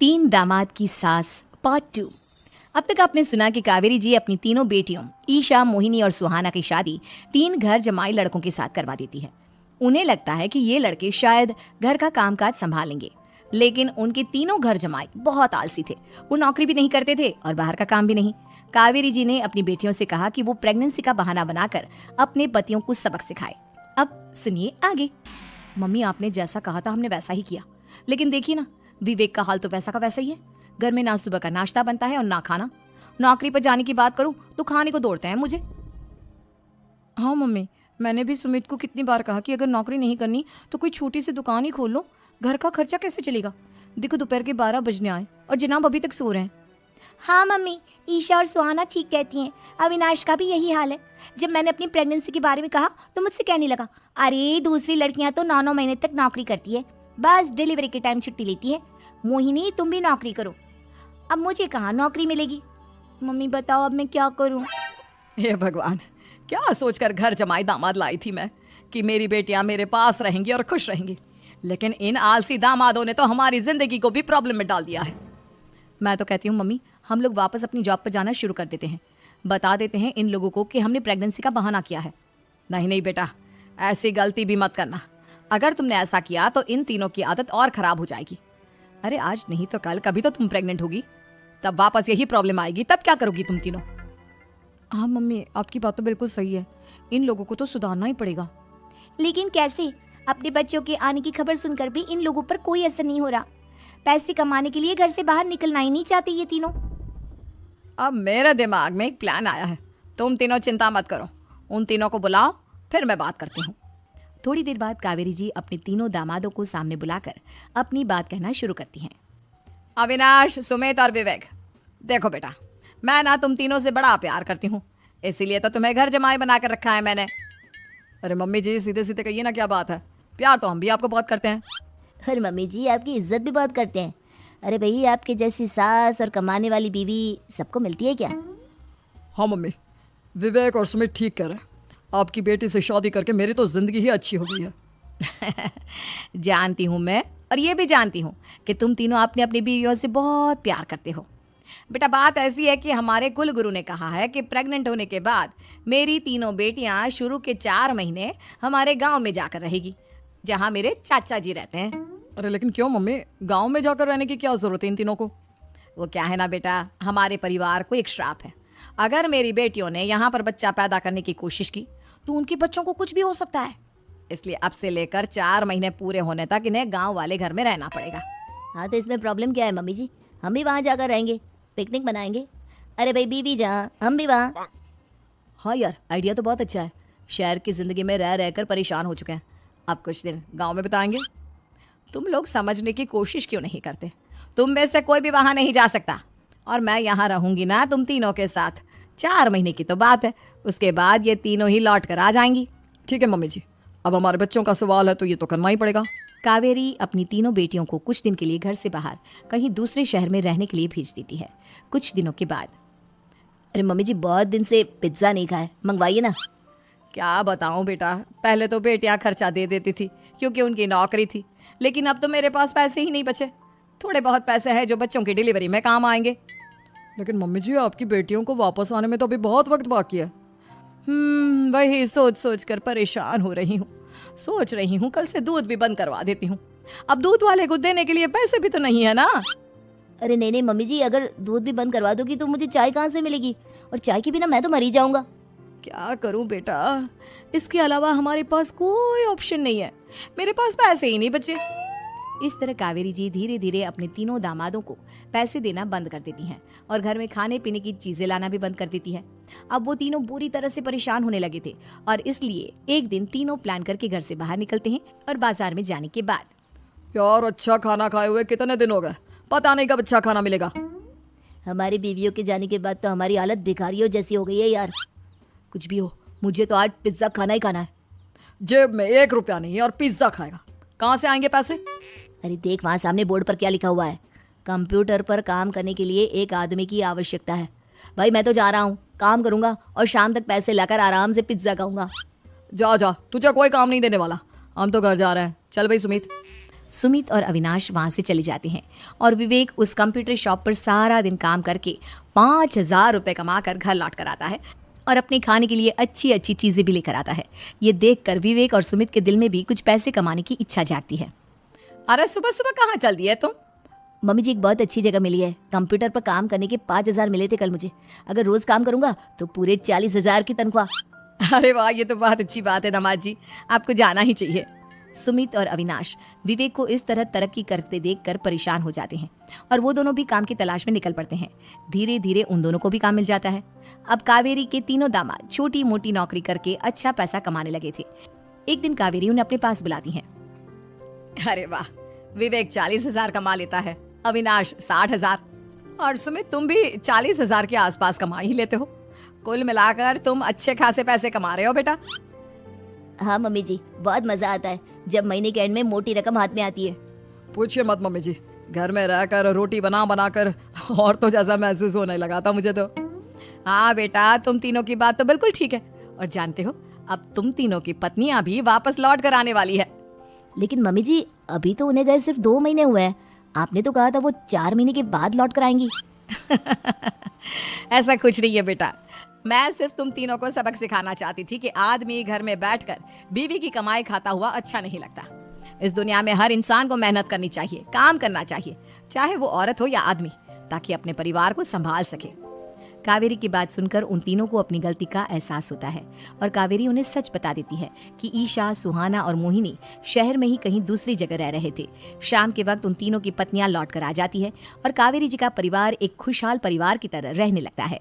तीन दामाद की सास पार्ट 2। अब तक आपने सुना कि कावेरी जी अपनी तीनों बेटियों ईशा, मोहिनी और सुहाना की शादी 3 घर जमाई लड़कों के साथ करवा देती है। उन्हें लगता है कि ये लड़के शायद घर का कामकाज संभालेंगे, लेकिन उनके तीनों घर जमाई बहुत आलसी थे। वो नौकरी भी नहीं करते थे और बाहर का काम भी नहीं। कावेरी जी ने अपनी बेटियों से कहा कि वो प्रेगनेंसी का बहाना बनाकर अपने पतियों को सबक सिखाए। अब सुनिए आगे। मम्मी, आपने जैसा कहा था हमने वैसा ही किया, लेकिन देखिए ना, विवेक का हाल तो वैसा का वैसा ही है। घर में ना सुबह का नाश्ता बनता है और ना खाना। नौकरी पर जाने की बात करूं तो खाने को दौड़ते हैं मुझे। हाँ मम्मी, मैंने भी सुमित को कितनी बार कहा कि अगर नौकरी नहीं करनी तो कोई छोटी सी दुकान ही खोल लो। घर का खर्चा कैसे चलेगा? देखो दोपहर के 12 बजने आए और जनाब अभी तक सो रहे हैं। हाँ मम्मी, ईशा और सुहाना ठीक कहती हैं। अविनाश का भी यही हाल है। जब मैंने अपनी प्रेगनेंसी के बारे में कहा तो मुझसे कहने लगा, अरे दूसरी लड़कियां तो 9-9 महीने तक नौकरी करती है, बस डिलीवरी के टाइम छुट्टी लेती है। मोहिनी, तुम भी नौकरी करो। अब मुझे कहाँ नौकरी मिलेगी? मम्मी बताओ अब मैं क्या करूँ? हे भगवान, क्या सोचकर घर जमाई दामाद लाई थी मैं कि मेरी बेटियां मेरे पास रहेंगी और खुश रहेंगी, लेकिन इन आलसी दामादों ने तो हमारी जिंदगी को भी प्रॉब्लम में डाल दिया है। मैं तो कहती हूँ मम्मी, हम लोग वापस अपनी जॉब पर जाना शुरू कर देते हैं। बता देते हैं इन लोगों को कि हमने प्रेगनेंसी का बहाना किया है। नहीं नहीं बेटा, ऐसी गलती भी मत करना। अगर तुमने ऐसा किया तो इन तीनों की आदत और खराब हो जाएगी। अरे आज नहीं तो कल कभी तो तुम प्रेग्नेंट होगी, तब वापस यही प्रॉब्लम आएगी। तब क्या करोगी तुम तीनों? हाँ मम्मी, आपकी बात तो बिल्कुल सही है। इन लोगों को तो सुधारना ही पड़ेगा। लेकिन कैसे? अपने बच्चों के आने की खबर सुनकर भी इन लोगों पर कोई असर नहीं हो रहा। पैसे कमाने के लिए घर से बाहर निकलना ही नहीं चाहते ये तीनों। अब मेरे दिमाग में एक प्लान आया है। तुम तीनों चिंता मत करो, उन तीनों को बुलाओ, फिर मैं बात करती हूँ। थोड़ी देर बाद कावेरी जी अपने तीनों दामादों को सामने बुलाकर अपनी बात कहना शुरू करती हैं। अविनाश, सुमित और विवेक, देखो बेटा, मैं ना तुम तीनों से बड़ा प्यार करती हूँ, इसीलिए तो तुम्हें घर जमाई बना कर रखा है मैंने। अरे मम्मी जी, सीधे सीधे कहिए ना, क्या बात है? प्यार तो हम भी आपको बहुत करते हैं। अरे मम्मी जी, आपकी इज्जत भी बहुत करते हैं। अरे भाई, आपके जैसी सास और कमाने वाली बीवी सबको मिलती है क्या? हाँ मम्मी, विवेक और सुमित ठीक कह रहे हैं। आपकी बेटी से शादी करके मेरी तो जिंदगी ही अच्छी हो गई है। जानती हूँ मैं, और ये भी जानती हूँ कि तुम तीनों अपनी अपनी बीवियों से बहुत प्यार करते हो। बेटा, बात ऐसी है कि हमारे कुल गुरु ने कहा है कि प्रेग्नेंट होने के बाद मेरी तीनों बेटियां शुरू के 4 महीने हमारे गांव में जाकर रहेगी, जहां मेरे चाचा जी रहते हैं। अरे लेकिन क्यों मम्मी, गांव में जाकर रहने की क्या जरूरत है इन तीनों को? वो क्या है ना बेटा, हमारे परिवार को एक श्राप है। अगर मेरी बेटियों ने यहाँ पर बच्चा पैदा करने की कोशिश की तो उनके बच्चों को कुछ भी हो सकता है। इसलिए अब से लेकर 4 महीने पूरे होने तक इन्हें गांव वाले घर में रहना पड़ेगा। हाँ तो इसमें प्रॉब्लम क्या है मम्मी जी? हम भी वहाँ जाकर रहेंगे, पिकनिक बनाएंगे। अरे भाई, बीवी जहाँ हम भी वहाँ। हाँ यार, आइडिया तो बहुत अच्छा है। शहर की जिंदगी में रह रहकर परेशान हो चुके हैं, अब कुछ दिन गाँव में बिताएंगे। तुम लोग समझने की कोशिश क्यों नहीं करते? तुम में से कोई भी वहाँ नहीं जा सकता, और मैं यहाँ रहूंगी ना तुम तीनों के साथ। 4 महीने की तो बात है, उसके बाद ये तीनों ही लौट कर आ जाएंगी। ठीक है मम्मी जी, अब हमारे बच्चों का सवाल है तो ये तो करना ही पड़ेगा। कावेरी अपनी तीनों बेटियों को कुछ दिन के लिए घर से बाहर कहीं दूसरे शहर में रहने के लिए भेज देती है। कुछ दिनों के बाद, अरे मम्मी जी, बहुत दिन से पिज्ज़ा नहीं खाया, मंगवाइए ना। क्या बताऊं बेटा, पहले तो बेटियां खर्चा दे देती थी क्योंकि उनकी नौकरी थी, लेकिन अब तो मेरे पास पैसे ही नहीं बचे। थोड़े बहुत पैसे हैं जो बच्चों की डिलीवरी में काम आएंगे। लेकिन मम्मी जी, आपकी बेटियों को वापस आने में तो अभी बहुत वक्त बाकी है। वही सोच सोच कर परेशान हो रही हूँ। सोच रही हूँ कल से दूध भी बंद करवा देती हूँ। अब दूध वाले को देने के लिए पैसे भी तो नहीं है ना। अरे नहीं नहीं मम्मी जी, अगर दूध भी बंद करवा दोगी तो मुझे चाय कहाँ से मिलेगी? और चाय के बिना मैं तो मर ही जाऊंगा। क्या करूं बेटा, इसके अलावा हमारे पास कोई ऑप्शन नहीं है। मेरे पास पैसे ही नहीं बचे। इस तरह कावेरी जी धीरे धीरे अपने तीनों दामादों को पैसे देना बंद कर देती हैं और घर में खाने पीने की चीजें लाना भी बंद कर देती है। अब वो तीनों बुरी तरह से परेशान होने लगे थे, और इसलिए एक दिन तीनों प्लान करके घर से बाहर निकलते हैं। और बाजार में जाने के बाद, यार अच्छा खाना खाए हुए कितने दिन हो गए, पता नहीं कब अच्छा खाना मिलेगा। हमारी बीवियों के जाने के बाद तो हमारी हालत भिखारियों जैसी हो गई है यार। कुछ भी हो, मुझे तो आज पिज्जा खाना ही खाना है। जेब में 1 रुपया नहीं है और पिज्जा खाएगा, कहाँ से आएंगे पैसे? अरे देख, वहाँ सामने बोर्ड पर क्या लिखा हुआ है, कंप्यूटर पर काम करने के लिए एक आदमी की आवश्यकता है। भाई मैं तो जा रहा हूँ, काम करूँगा और शाम तक पैसे लाकर आराम से पिज्ज़ा खाऊंगा। जा जा, तुझे कोई काम नहीं देने वाला, हम तो घर जा रहे हैं। चल भाई सुमित। सुमित और अविनाश वहां से चले जाते हैं और विवेक उस कंप्यूटर शॉप पर सारा दिन काम करके 5,000 रुपए कमा कर घर लौट कर आता है और अपने खाने के लिए अच्छी अच्छी चीजें भी लेकर आता है। ये देखकर विवेक और सुमित के दिल में भी कुछ पैसे कमाने की इच्छा जागती है। अरे सुबह सुबह कहाँ चल दी है तुम? मम्मी जी एक बहुत अच्छी जगह मिली है। कंप्यूटर पर काम करने के 5,000 मिले थे कल मुझे। अगर रोज काम करूंगा तो पूरे 40,000 की तनख्वाह। अरे वाह, ये तो बहुत अच्छी बात है दामाद जी, आपको जाना ही चाहिए। सुमित और अविनाश विवेक को इस तरह तरक्की करते देखकर परेशान हो जाते हैं और वो दोनों भी काम की तलाश में निकल पड़ते हैं। धीरे धीरे उन दोनों को भी काम मिल जाता है। अब कावेरी के तीनों दामाद छोटी मोटी नौकरी करके अच्छा पैसा कमाने लगे थे। एक दिन कावेरी उन्हें अपने पास बुलाती है। अरे वाह, विवेक 40,000 कमा लेता है, अविनाश 60,000 और सुमित तुम भी 40,000 के आसपास कमा ही लेते हो। कुल मिलाकर तुम अच्छे खासे पैसे कमा रहे हो बेटा। हाँ मम्मी जी, बहुत मजा आता है जब महीने के एंड में मोटी रकम हाथ में आती है। पूछिए मत मम्मी जी, घर में रहकर रोटी बना बना कर और तो जैसा महसूस होने लगा था मुझे तो। हाँ बेटा, तुम तीनों की बात तो बिल्कुल ठीक है। और जानते हो, अब तुम तीनों की पत्नियां भी वापस लौट कर आने वाली है। लेकिन मम्मी जी अभी तो उन्हें गए सिर्फ 2 महीने हुए हैं। आपने तो कहा था वो 4 महीने के बाद लौट कर आएंगी। ऐसा कुछ नहीं है बेटा, मैं सिर्फ तुम तीनों को सबक सिखाना चाहती थी कि आदमी घर में बैठकर बीवी की कमाई खाता हुआ अच्छा नहीं लगता। इस दुनिया में हर इंसान को मेहनत करनी चाहिए, काम करना चाहिए, चाहे वो औरत हो या आदमी, ताकि अपने परिवार को संभाल सके। कावेरी की बात सुनकर उन तीनों को अपनी गलती का एहसास होता है और कावेरी उन्हें सच बता देती है कि ईशा, सुहाना और मोहिनी शहर में ही कहीं दूसरी जगह रह रहे थे। शाम के वक्त उन तीनों की पत्नियां लौट कर आ जाती है और कावेरी जी का परिवार एक खुशहाल परिवार की तरह रहने लगता है।